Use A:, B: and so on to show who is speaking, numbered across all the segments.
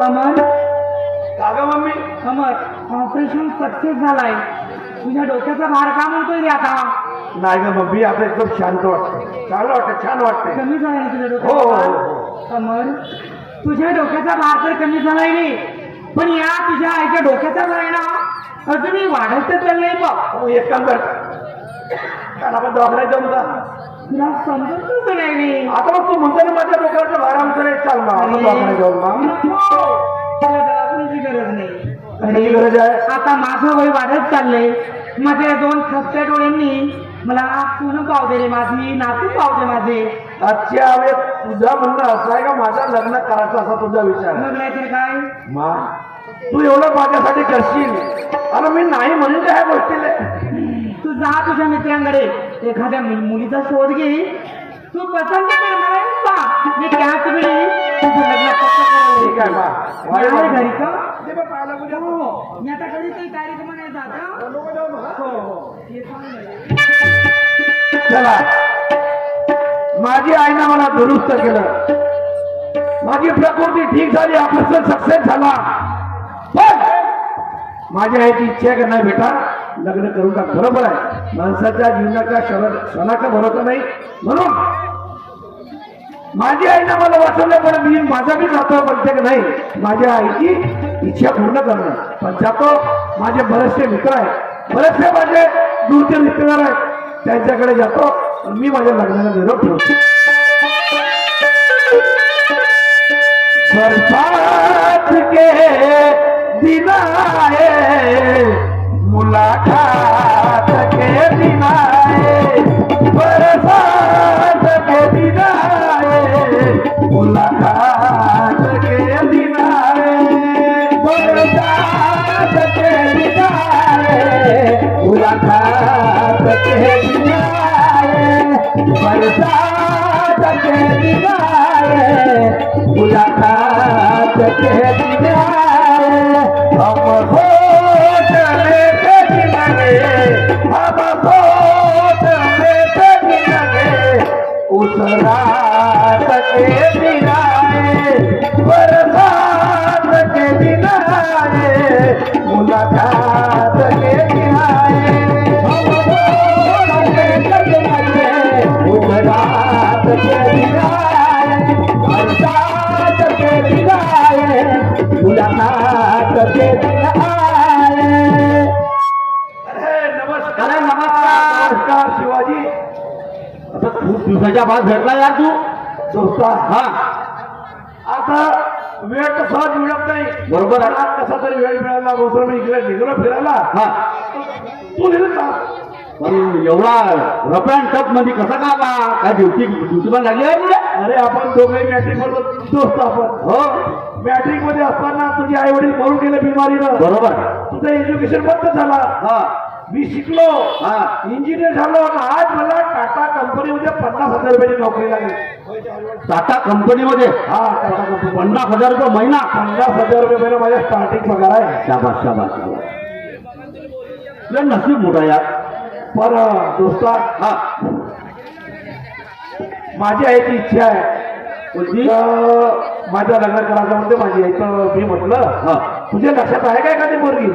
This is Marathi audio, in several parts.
A: अमर
B: कागा मम्मी
A: अमर ऑपरेशन सक्सेस झालाय. तुझ्या डोक्याचा भार का म्हणतोय रे आता?
B: नाही ग मम्मी आता एकदम शांत वाटतं, चांगलं वाटतं, छान वाटतंय.
A: कमी झालाय ना तुझ्या
B: हो
A: डोक्याचा
B: हो
A: भार?
B: हो.
A: अमर तुझ्या डोक्याचा भार तर कमी झालाय रे, पण या तुझ्या आईच्या डोक्याचा भार आहे ना अजूनही वाढत चाललंय बघ.
B: हो एक काम कर, काल आपण दवाखान्यात जाऊ का?
A: तुला समजतच नाही रे.
B: आता मग तू म्हणतो ना माझ्या डोक्यावरचं भार आमचं चाल मग आपण दवाखान्यात जाऊ मग.
A: नको. तुला दवाखान्याची गरज नाही.
B: कशाची गरज आहे?
A: आता माझं वय वाढत चाललंय. माझ्या दोन खपट्या डोळ्यांनी मला सून पाव दे रे माझी, नातू पाव दे माझे.
B: अच्छा म्हणजे तुझा म्हणणं असं आहे का माझं लग्न करायचं असा तुझा विचार आहे?
A: मग नाही तर काय?
B: मा तू एवढं माझ्यासाठी करशील आणि मी नाही म्हणून त्या गोष्टीला.
A: तू जा तुझ्या मित्रांकडे एखाद्या मुलीचा शोध घे. तू पसंत करणार आहेस का? मी त्याच वेळी तुझं लग्न पक्क
B: ठीक आहे
A: करेल.
B: मा
A: आहे घरी का?
B: हो
A: हो. मी आता घरी काही कार्यक्रम नाही जात हं? हो हो. येतो मी.
B: चला माझी आईनं मला दुरुस्त केलं, माझी प्रकृती ठीक झाली, आपलं सक्सेस झाला. पण माझ्या आईची इच्छा आहे का नाही बेटा लग्न करून टाक. बरोबर आहे, माणसाच्या जीवनाच्या क्षणाचा भरोसा नाही. म्हणून माझी आईनं मला वाचवलं, पण मी माझा बी जातो म्हणते की नाही माझ्या आईची इच्छा पूर्ण करणं. पण जातो. माझे बरेचसे मित्र आहेत, बरेचसे माझे दूरचे रिश्तेदार आहेत, त्यांच्याकडे जातो आणि मी माझ्या लग्नाला निरोप ठेवतो. बरसात के दिन आए, मुलाकात के दिन आए, बरसात के दिन आए, मुलाकात के दिन आए, बरसात के दिन आए, मुलाकात के दिन आए, बरसात के दिन आए, मुलाकात के दिन आए, हम होठ लेते मिलेंगे, हम होठ लेते मिलेंगे, उस रात के दिन आए, बरसात के दिन आए, मुलाकात के दिन आए, हम होठ लेते मिलेंगे, उस रात के दिन आए, बरसात के दिन आए, मुलाकात के दिन आए.
A: नमस्कार नमस्कार.
B: नमस्कार शिवाजी.
A: आता खूप दिवसाच्या बाद भेटला यार तू.
B: दोस्ता
A: हा
B: आता वेळ तर सहज मिळत नाही.
A: बरोबर आहे.
B: आज कसा तरी वेळ मिळाला बरोबर मी इकडे निघलो फिरायला.
A: हा
B: तू निघत का?
A: पण एवढा रफ अँड टफ मध्ये कसा का बा? काय ड्युटी पण लागली आहे तुला?
B: अरे आपण दोघे मॅट्रिक मध्ये दोस्त आपण.
A: हो
B: मॅट्रिक मध्ये असताना तुझे आई वडील मरून गेले बिमारीनं.
A: बरोबर.
B: तुझं एज्युकेशन बंद झाला.
A: हा
B: मी शिकलो,
A: हा
B: इंजिनियर झालो आणि आज मला टाटा कंपनीमध्ये 50,000 रुपयाची नोकरी लागली.
A: टाटा कंपनीमध्ये
B: हा टाटा कंपनी
A: 50,000 रुपये महिना.
B: 50,000 रुपये महिना माझ्या स्टार्टिंग पगार आहे.
A: शाबास शाबास शाबास. तुला नसीब मोठा यार.
B: पण दोस्ता
A: हा
B: माझी आईची इच्छा आहे
A: कोणती?
B: माझ्या लग्न करायचं म्हणते माझी आई. तर मी म्हटलं
A: हा
B: तुझ्या लक्षात आहे काय एखादी पोरगी?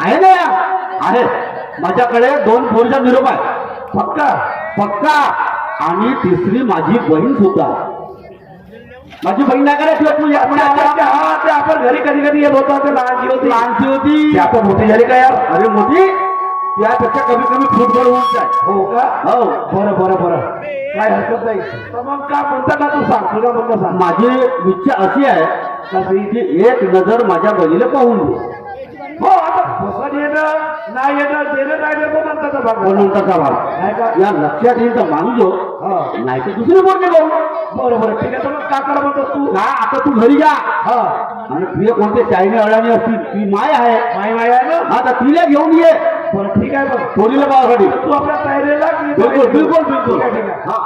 A: आहे ना यार आहे. माझ्याकडे 2 पोरीचा निरोप आहे
B: पक्का?
A: पक्का. आणि तिसरी माझी बहीण सुद्धा. माझी बहीण नाही करायची तुझ्या
B: हा ते आपण घरी कधी कधी येत होता. ते लहानची होती.
A: लहानची होती.
B: ती आता मोठी झाली का यार?
A: अरे मोठी त्यापेक्षा कमी कमी फुटबॉल उंच आहे.
B: हो का?
A: हो
B: बरं बरं बरं काय हरकत नाही. तर मग का म्हणतात ना तू सांग, तुझा म्हणणं सांग.
A: माझी इच्छा अशी आहे की एक नजर माझ्या बहिणीला पाहून दे.
B: हो आता पसंत येणं नाही येणं देणं नाही देणं म्हणतात भाग
A: म्हणूनचा भाग
B: नाही का?
A: या लक्षात येईल तर मागजो.
B: हा
A: नाही तर दुसरी बोलते भाऊ.
B: बरं बरं ठीक आहे. तर मग का करा म्हणतोस तू?
A: का आता तू घरी जा
B: हा
A: आणि तुझे कोणते चायने अडाणी असतील ती माय आहे.
B: माई आहे ना?
A: आता तिला घेऊन ये
B: बरं ठीक आहे. मग
A: पोरीला पाहासाठी.
B: तू आपल्या तयारीला लाग. मी
A: बिलकुल बिलकुल बिलकुल.
B: ठीक आहे, ठीक आहे.
A: हा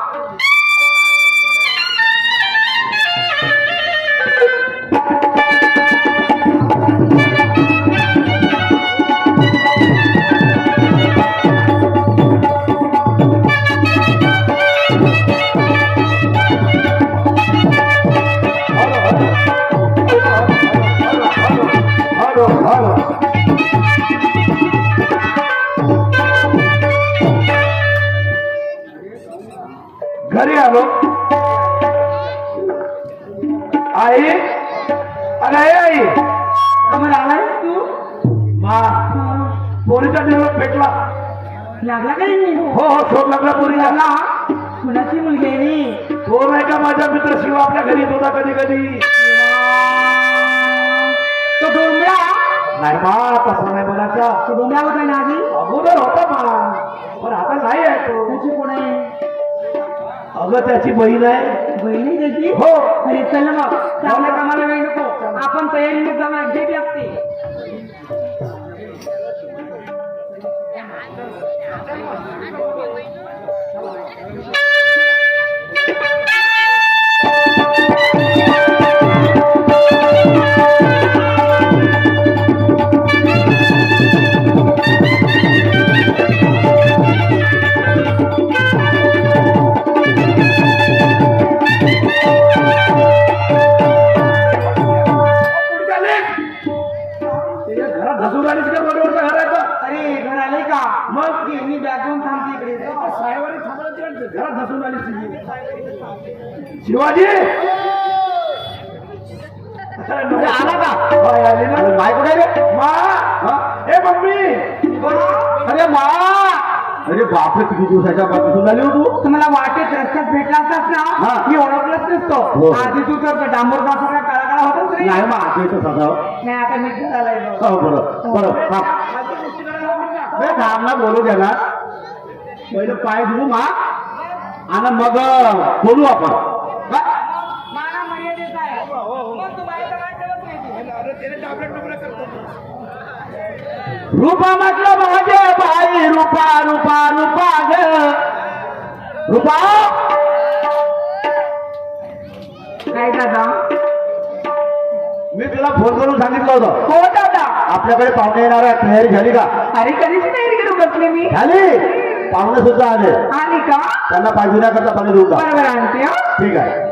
B: घरी आलो. आई, अरे आई,
A: कमल आलायस तू?
B: मा पोरीचा निरोप भेटला.
A: लागला का नाही?
B: हो हो, शोध लागला पोरीला.
A: लागला. कुणाची मुलगी आहे नी?
B: तो नाही का माझा मित्र शिवा आपल्या घरी येत होता कधी कधी.
A: तो डोंबळा?
B: नाही मा, तसा नाही बोलायचा.
A: तो डोंबळा होता ना आधी?
B: अगोदर होता मा, पण आता नाही आहे तो.
A: त्याची कोण आहे?
B: अगं त्याची बहीण आहे.
A: बहिणी त्याची?
B: हो.
A: अरे चल ना मग, चांगल्या कामाला वेळ नको, आपण तयारीने जाणार. भेट लागते.
B: घरात धसून आलीस का? रोडवरचं घर आहे का?
A: अरे घर आले का?
B: मग
A: मी बॅग घेऊन थांबते इकडे.
B: साहेबांनी थांबलं तिला घरात धसून आलीस तुझी. शिवाजी
A: आला का?
B: बाय आली ना.
A: बाय कुठे रे?
B: मा, ए मम्मी.
A: अरे मा,
B: अरे बापरे, किती दिवसाच्या पासून आली हो तू.
A: तुम्हाला वाटेत रस्त्यात भेटला असतास
B: हा.
A: ना, मी ओळखलंच नसतो.
B: हो.
A: आधी तू तर डांबर काळा काळा होता रे.
B: नाही मग आता येतो सदा.
A: नाही आता मी झालाय बघ.
B: हो बरं बरं थांब. नाही थांब ना, बोलू द्या ना. पहिलं पाय धुवू मा, आणि मग बोलू आपण. हा?
A: मला मर्यादेत आहे. मग तू बाहेरचं वाट ठेवत नाही तू.
B: रूपा म्हटलं माझे बाई, रूपा रूपा रूपा ग रूपा.
A: काय दादा?
B: मी तुला फोन करून सांगितलं होतं,
A: हो दादा.
B: आपल्याकडे पाहुणे येणार आहे. तयारी झाली का?
A: अरे कधीच तयारी करू बसले मी.
B: झाली. पाहुणे सुद्धा आले.
A: आली का?
B: त्यांना पाय धुण्याकरता पाणी देऊन जा.
A: बरोबर आणते हा.
B: ठीक आहे.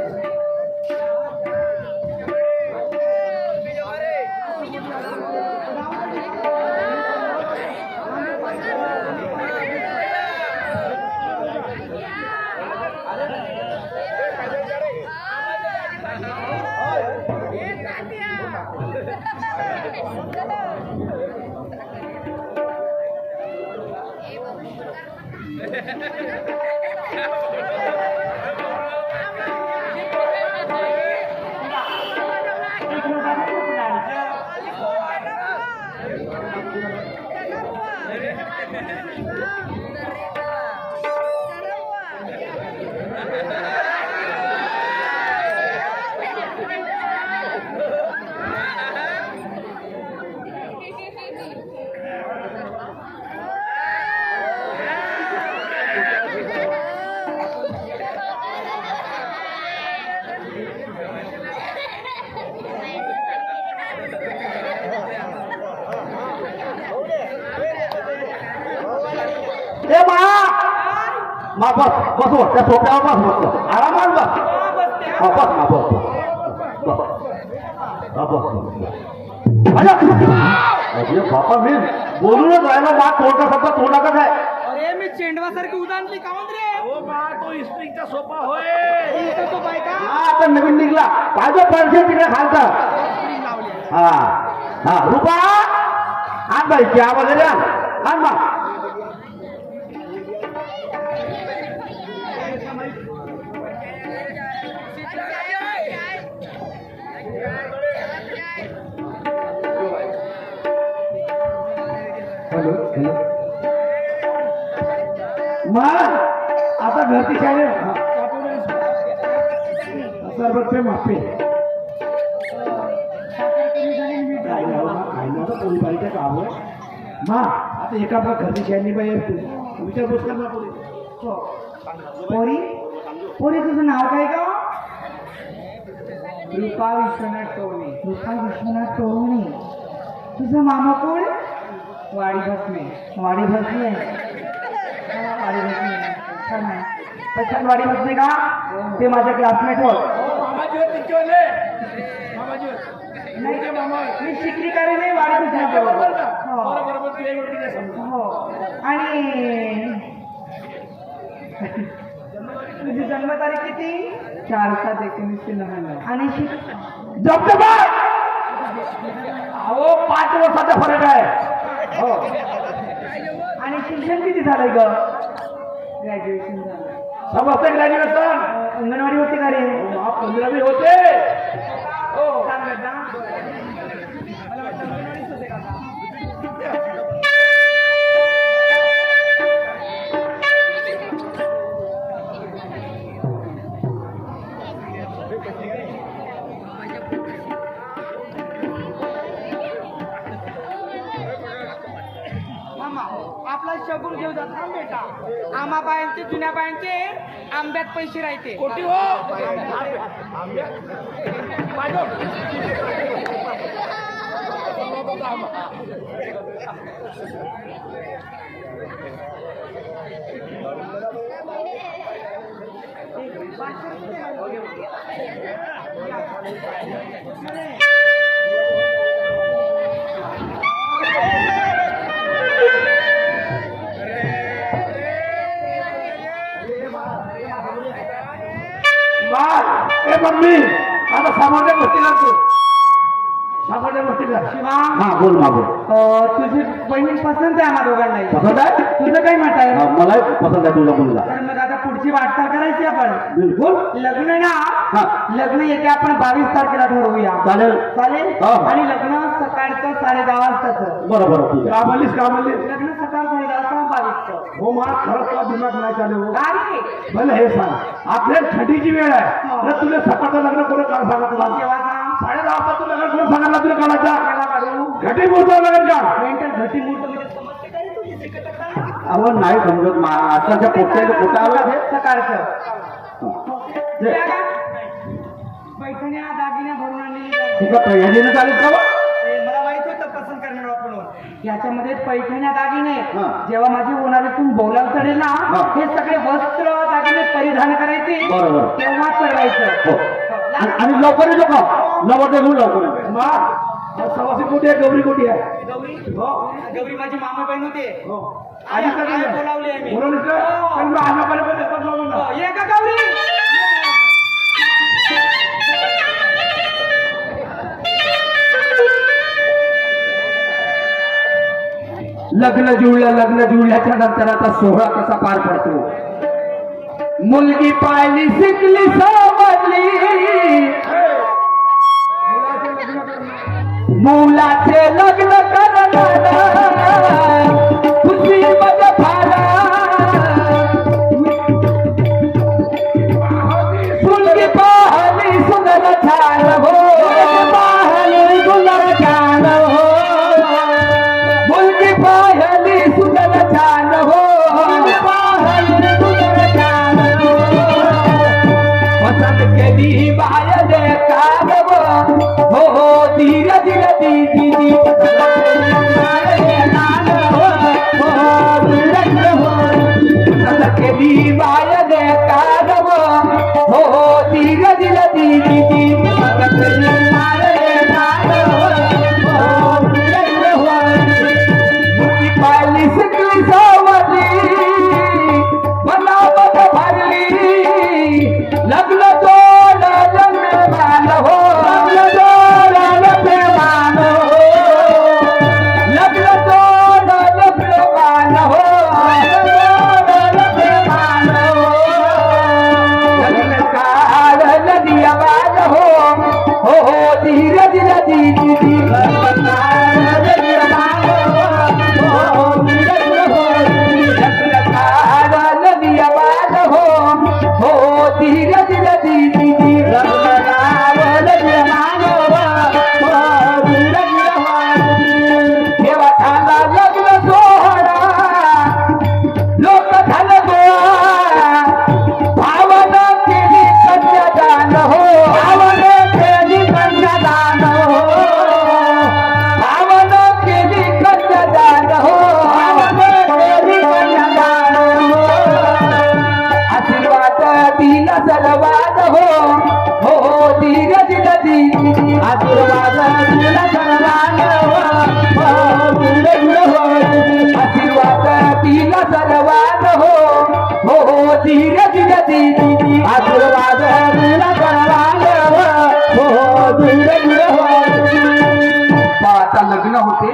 B: ए मा बस बस हो, त्या सोप्यावर बस मस्त आरामात बस. हा बस ना, बस बस बस. अरे बापा, मी बोलूनच राहिलो मा. तोंडा शब्द तोंडाकच आहे.
A: अरे मी चेंडवासारखी उदानली का म्हणत रे?
B: तो इस्त्रिकचा सोपा होय.
A: तो बाय का?
B: हा आता नवीन निघला. पाहिजे पाहिजे तिकडे खालचा. हा हा रुपा आण बाई, चहा वगैरे आण. आण मा. Hello hello. मग आता घरची शाळे सरबत पे माफी. काय नव्हतं पोळी बारीच्या काम आहे मा. आता एका आपल्या घरची शाळेनी बाई तू विचारपूस कर ना पोरी.
A: पोरी पोरी तुझं नाव काय का? रूपा विश्वनाथ टोळणे. रूपा विश्वनाथ टोळणे. तुझा मामा कोण? वाडी भसमे. वाडी भसमे. वाडी भसमे छान आहे. पछाण वाडी भसमे का? ते माझ्या क्लासमेट होत. मी शिकलीकारी नाही, वाडी भसमे बरोबर. हो. आणि तुझी जन्मतारीख किती? 4/7/1999. आणि
B: जमते अहो 5 वर्षाचा फरक आहे हो.
A: आणि शिक्षण किती झालंय ग? ग्रॅज्युएशन झालं.
B: समजते ग्रॅज्युएशन.
A: अंगणवाडी होती का रे?
B: 15वी होते हो.
A: सांगत ना. मला वाटतं अंगणवाडीच होते का? आपला शगुन घेऊ जात ना बेटा. आम्हा बायांचे जुन्या बायांचे आंब्यात पैसे राहते.
B: कोटी हो ए मम्मी आता सामान्य गोष्टी करतो. सामान्य गोष्टी कर.
A: शिवा,
B: हा बोल मा बोल.
A: तुझी बहीण पसंत आहे आम्हा दोघांनाही.
B: पसंत आहे
A: तुझं काय मत आहे?
B: मला पसंत आहे तुझा मुलगा.
A: तर मग आता पुढची वाटचाल करायची आपण.
B: बिलकुल
A: लग्न ना.
B: हा
A: लग्न येते आपण 22 तारखेला ठरवूया.
B: चालेल
A: चालेल.
B: हा.
A: आणि लग्न सकाळचं 10:30 वाजताच.
B: बरोबर ठीक आहे. का म्हणलीस
A: लग्न सकाळ 10:30 22.
B: हो मला खरंच तुला दिमाग नाही चालू हो.
A: अरे
B: भले हे सांग आपल्या थंडीची वेळ आहे तर तुला सकाळचं लग्न कोणी काल सांगा तुला
A: केव्हा सांग?
B: 10:30 वाजता तुला लग्न कोण सांगितलं तुला कालाचा
A: केव्हा काढू?
B: घटी बोलतो लग्न का
A: मेंटल घटी मुहूर्त म्हणजे समजते काय तुझी तिकीट काढ.
B: आपण नाही समजत आताच्या पोट्याचं कुठं आलं हे
A: सकाळचं.
B: जे-
A: पैठण्या दागिन्या भरून आणलेली जाते.
B: तुझं पहिल्याने चालेल का बा?
A: मला माहित होतं पसंत करणार आपण. याच्यामध्ये पैठण्या दागिने
B: हा.
A: जेव्हा माझी होणारीतून बोलायला चढेल ना
B: हा.
A: हे सगळे वस्त्र दागिने परिधान करायचे
B: बरोबर.
A: तेव्हा चढवायचं.
B: हो आणि लवकर येतो का लवकर घेऊन लवकर सवासी कोटी आहे गौरी कोटी आहे
A: गौरी
B: हो
A: गौरी माझी मामा बहीण होते.
B: हो
A: आधी बोलावली आहे मी.
B: बोलवलीस का? पण मग आजोबाला येतात बाबा.
A: हो, ये का गौरी?
B: लग्न जुळल्याच्या नंतर आता सोहळा कसा पार पडतो. मुलगी पाहिली शिकली समजली मुलाचे लग्न करणार खुशी मध्ये फारा मुलगी पाहिली सुंदर छान हो पाहिली सुंदर छान हो मुलगी पाहिली सुंदर छान हो पाहिली सुंदर छान हो पसंत केली बाय दे कागव हो धीरे धीरे दीदी पसंत केली बाय दे कागव हो धीरे धीरे दीदी पाहिली शिकली सवरली मनामध्ये भरली लग्न जोड प्रेमान हो लग्न जोड प्रेमान हो लग्न जोड प्रेमान हो प्रेमान हो लग्न काढ दिया बाज हो धीरे धीरे दीदी धीरे धीरे दीदी ठेवा ठाला लग्न सोहळा लोक झालं गोळा भावना केली कन्यादान हो भावना केली कन्यादान हो भावना केली कन्यादान हो भावना केली कन्यादान हो आशीर्वाद दिला सलवाद हो धीरे धीरे दीदी आशीर्वाद दिला सलवाद हो धीरे धीरे हो आशीर्वाद दिला सलवाद हो धीरे धीरे दीदी
C: आता लग्न होते